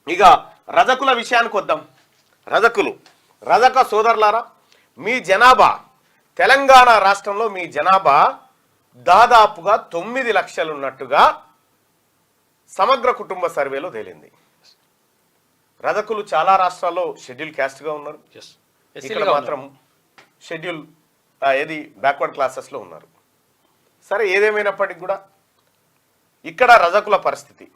ఇక రజకుల విషయానికి వద్దాం. రజక సోదరులారా, మీ జనాభా తెలంగాణ రాష్ట్రంలో మీ జనాభా దాదాపుగా 9 లక్షలు ఉన్నట్టుగా సమగ్ర కుటుంబ సర్వేలో తేలింది. రజకులు చాలా రాష్ట్రాల్లో షెడ్యూల్ క్యాస్ట్గా ఉన్నారు, ఇక్కడ మాత్రం షెడ్యూల్ బ్యాక్వర్డ్ క్లాసెస్లో ఉన్నారు. సరే, ఏదేమైనప్పటికీ కూడా ఇక్కడ రజకుల పరిస్థితి,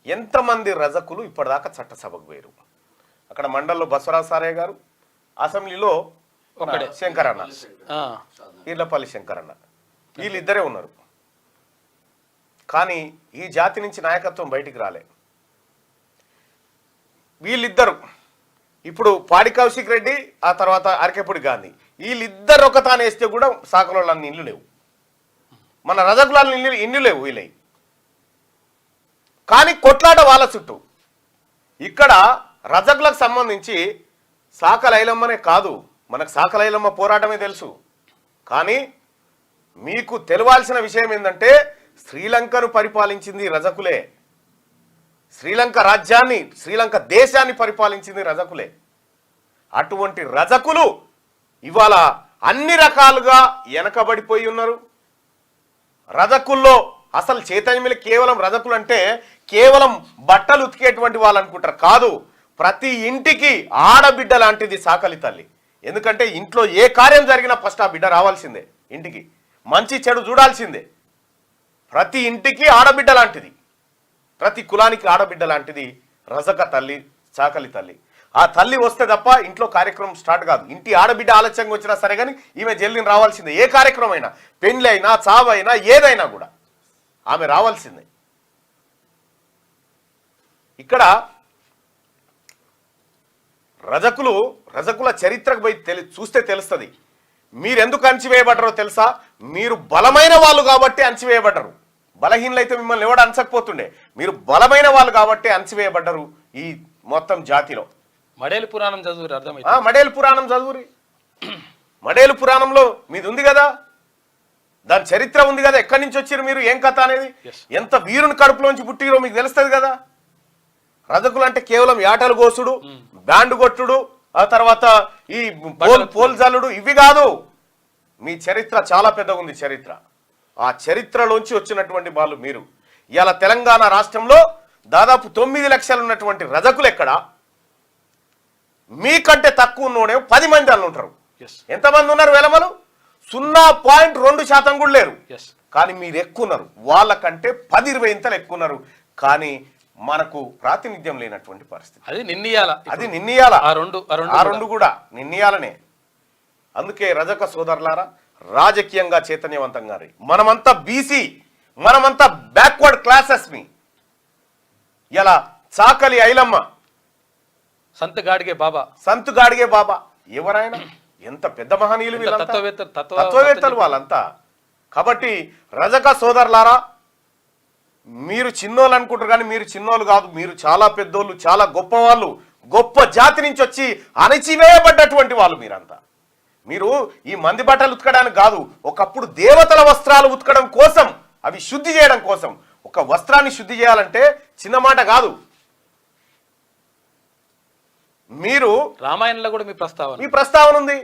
ఎంతమంది రజకులు ఇప్పటిదాకా చట్టసభకు పోయారు? అక్కడ మండల్లో బసవరాజు సారయ్య గారు, అసెంబ్లీలో శంకరన్న, ఈర్లపల్లి శంకరన్న, వీళ్ళిద్దరే ఉన్నారు. కానీ ఈ జాతి నుంచి నాయకత్వం బయటికి రాలే. వీళ్ళిద్దరు ఇప్పుడు పాడి కౌశిక్ రెడ్డి, ఆ తర్వాత అరకెపూడి గాంధీ, వీళ్ళిద్దరు ఒక తాను వేస్తే కూడా సాకలోళ్ళని ఇల్లు లేవు, మన రజకుల ఇల్లు లేవు వీళ్ళవి. కానీ కొట్లాట వాళ్ళ చుట్టూ. ఇక్కడ రజకులకు సంబంధించి సాకలైలమ్మనే కాదు, మనకు సాకలైలమ్మ పోరాటమే తెలుసు. కానీ మీకు తెలవాల్సిన విషయం ఏంటంటే శ్రీలంకను పరిపాలించింది రజకులే, శ్రీలంక రాజ్యాన్ని, శ్రీలంక దేశాన్ని పరిపాలించింది రజకులే. అటువంటి రజకులు ఇవాళ అన్ని రకాలుగా వెనకబడిపోయి ఉన్నారు. రజకుల్లో అసలు చైతన్యం కేవలం రజకులు అంటే కేవలం బట్టలు ఉతికేటువంటి వాళ్ళు అనుకుంటారు. కాదు, ప్రతి ఇంటికి ఆడబిడ్డ లాంటిది సాకలి తల్లి. ఎందుకంటే ఇంట్లో ఏ కార్యం జరిగినా ఫస్ట్ ఆ బిడ్డ రావాల్సిందే, ఇంటికి మంచి చెడు చూడాల్సిందే. ప్రతి ఇంటికి ఆడబిడ్డ లాంటిది, ప్రతి కులానికి ఆడబిడ్డ లాంటిది రజక తల్లి, సాకలి తల్లి. ఆ తల్లి వస్తే తప్ప ఇంట్లో కార్యక్రమం స్టార్ట్ కాదు. ఇంటి ఆడబిడ్డ ఆలస్యంగా వచ్చినా సరే కానీ ఈమె జల్లిని రావాల్సిందే. ఏ కార్యక్రమం అయినా, పెండ్లి అయినా, చావైనా, ఏదైనా కూడా ఆమె రావాల్సిందే. ఇక్కడ రజకుల చరిత్రకు పోయి చూస్తే తెలుస్తుంది. మీరెందుకు అణచివేయబడ్డరో తెలుసా? మీరు బలమైన వాళ్ళు కాబట్టి అణచివేయబడ్డరు. బలహీనలైతే మిమ్మల్ని ఎవడు అంచకపోతుండే. మీరు బలమైన వాళ్ళు కాబట్టి అణచివేయబడ్డరు. ఈ మొత్తం జాతిలో మడేలు పురాణం చదువురి, అర్థమైంది? మడేలు పురాణం చదువురి. మడేలు పురాణంలో మీది ఉంది కదా, దాని చరిత్ర ఉంది కదా, ఎక్కడి నుంచి వచ్చారు మీరు, ఏం కథ అనేది, ఎంత వీరుని కడుపులోంచి పుట్టిరో మీకు తెలుస్తుంది కదా. రజకులు అంటే కేవలం యాటలు కోసుడు, బ్యాండ్ కొట్టుడు, ఆ తర్వాత ఈ పోల్ జల్లుడు, ఇవి కాదు. మీ చరిత్ర చాలా పెద్దగా ఉంది. చరిత్ర, ఆ చరిత్రలోంచి వచ్చినటువంటి వాళ్ళు మీరు. ఇవాళ తెలంగాణ రాష్ట్రంలో దాదాపు 9 లక్షలు ఉన్నటువంటి రజకులు ఎక్కడ? మీకంటే తక్కువ ఉన్నోడే 10 మంది అన్న ఉంటారు. ఎంతమంది ఉన్నారు? వెలమలు 0.2% కూడా లేరు. కానీ మీరు ఎక్కువ ఉన్నారు, వాళ్ళకంటే 10-20 ఇంతలు ఎక్కువ ఉన్నారు. కానీ మనకు ప్రాతినిధ్యం లేనటువంటి పరిస్థితి. అది నిన్నయాల, ఆ రెండు కూడా నిన్నయాలనే. అందుకే రజక సోదరులారా, రాజకీయంగా చైతన్యవంతంగా మనమంతా బీసీ, మనమంతా బ్యాక్వర్డ్ క్లాసెస్. మీ ఇలా చాకలి ఐలమ్మ, సంత్ గాడిగే బాబా ఎవరైనా ఎంత పెద్ద మహనీయులు, తత్వవేత్తలు వాళ్ళంతా. కాబట్టి రజక సోదరులారా, మీరు చిన్నోళ్ళు అనుకుంటారు కానీ మీరు చిన్నోళ్ళు కాదు, మీరు చాలా పెద్దోళ్ళు, చాలా గొప్పవాళ్ళు, గొప్ప జాతి నుంచి వచ్చి అణచివేయబడ్డటువంటి వాళ్ళు మీరంతా. మీరు ఈ మంది బట్టలు ఉతకడానికి కాదు, ఒకప్పుడు దేవతల వస్త్రాలు ఉతకడం కోసం, అవి శుద్ధి చేయడం కోసం. ఒక వస్త్రాన్ని శుద్ధి చేయాలంటే చిన్న మాట కాదు. మీరు రామాయణంలో కూడా మీ ప్రస్తావన ఉంది.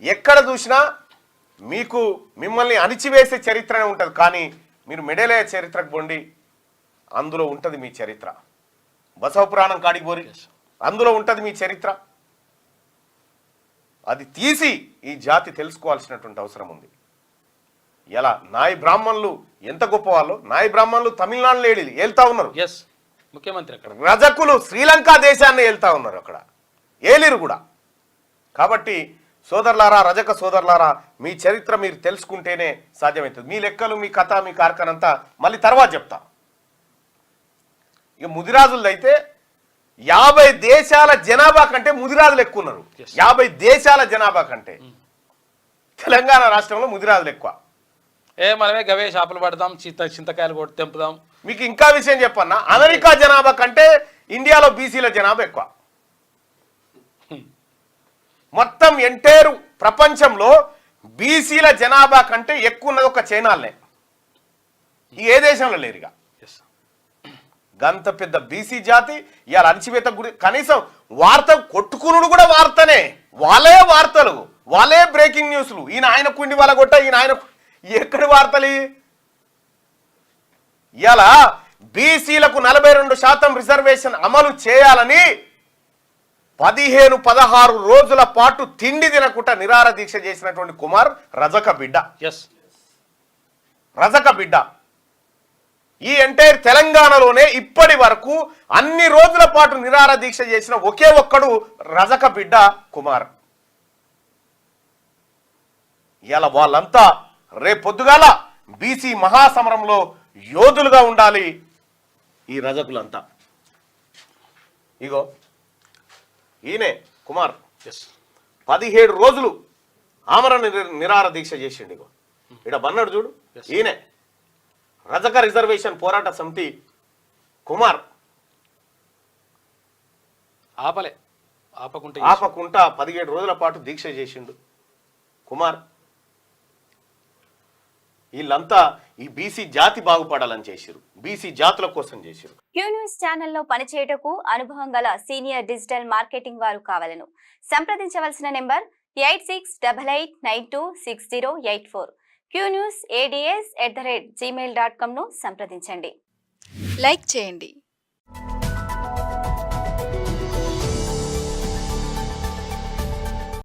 ఎక్కడ చూసినా మిమ్మల్ని అణిచివేసే చరిత్రనే ఉంటుంది. కానీ మీరు మెడేలయ చరిత్రకు పోండి, అందులో ఉంటుంది మీ చరిత్ర. బసవ పురాణం కాడికి పోరి, అందులో ఉంటుంది మీ చరిత్ర. అది తీసి ఈ జాతి తెలుసుకోవాల్సినటువంటి అవసరం ఉంది. ఎలా నాయి బ్రాహ్మణులు ఎంత గొప్ప వాళ్ళు, నాయి బ్రాహ్మణులు తమిళనాడులో ఏళ్తా ఉన్నారు, ముఖ్యమంత్రి. అక్కడ రజకులు శ్రీలంక దేశాన్ని ఏళ్తా ఉన్నారు, అక్కడ ఏలిరు కూడా. కాబట్టి సోదరులారా, రజక సోదరులారా, మీ చరిత్ర మీరు తెలుసుకుంటేనే సాధ్యమవుతుంది. మీ లెక్కలు, మీ కథ, మీ కార్ఖానంతా మళ్ళీ తర్వాత చెప్తా. ఇక ముదిరాజులది అయితే 50 దేశాల జనాభా కంటే ముదిరాజులు ఎక్కువ ఉన్నారు. 50 దేశాల జనాభా కంటే తెలంగాణ రాష్ట్రంలో ముదిరాజులు ఎక్కువ. మనమే గవే షాపులు పడదాం, చింతకాయలు కొట్టి తెంపుదాం. మీకు ఇంకా విషయం చెప్పన్నా, అమెరికా జనాభా కంటే ఇండియాలో బీసీల జనాభా ఎక్కువ. మొత్తం ఎంటైర్ ప్రపంచంలో బీసీల జనాభా కంటే ఎక్కువ ఉన్నది ఒక చైనాలనే. ఏ దేశంలో లేరుగా. గంత పెద్ద బీసీ జాతి ఇవాళ అణచివేత గురి కనీసం వార్త కొట్టుకునుడు కూడా వార్తనే, వాళ్ళే వార్తలు, వాళ్ళే బ్రేకింగ్ న్యూస్లు. ఈయన ఆయన కుండి వాళ్ళ కొట్ట, ఈయన ఆయన ఎక్కడి వార్తలు? ఇలా బీసీలకు 42% రిజర్వేషన్ అమలు చేయాలని 15-16 రోజుల పాటు తిండి తినకుండా నిరాహార దీక్ష చేసినటువంటి కుమార్ రజక బిడ్డ. రజక బిడ్డ ఈ ఎంటైర్ తెలంగాణలోనే ఇప్పటి వరకు అన్ని రోజుల పాటు నిరాహార దీక్ష చేసిన ఒకే ఒక్కడు రజక బిడ్డ కుమార్. ఇలా వాళ్ళంతా రేపొద్దుగాల బీసీ మహాసమరంలో యోధులుగా ఉండాలి ఈ రజకులంతా. ఇగో ఈయనే కుమార్ 17 రోజులు ఆమరణ నిరాహార దీక్ష చేసిండు. ఇగో ఇక్కడ బన్నాడు చూడు, ఈయనే రజక రిజర్వేషన్ పోరాట సమితి కుమార్. ఆపకుండా 17 రోజుల పాటు దీక్ష చేసిండు కుమార్. వీళ్ళంతా ఈ బీసీ జాతి బాగుపడాలని చేసిరు, బీసీ జాతుల కోసం చేసిరు. క్యూన్యూస్ ఛానల్లో పనిచేయటకు అనుభవం గల సీనియర్ డిజిటల్ మార్కెటింగ్ వారు కావాలను సంప్రదించవలసిన నెంబర్ 8688926084. qnewsads@gmail.com ను సంప్రదించండి. లైక్ చేయండి.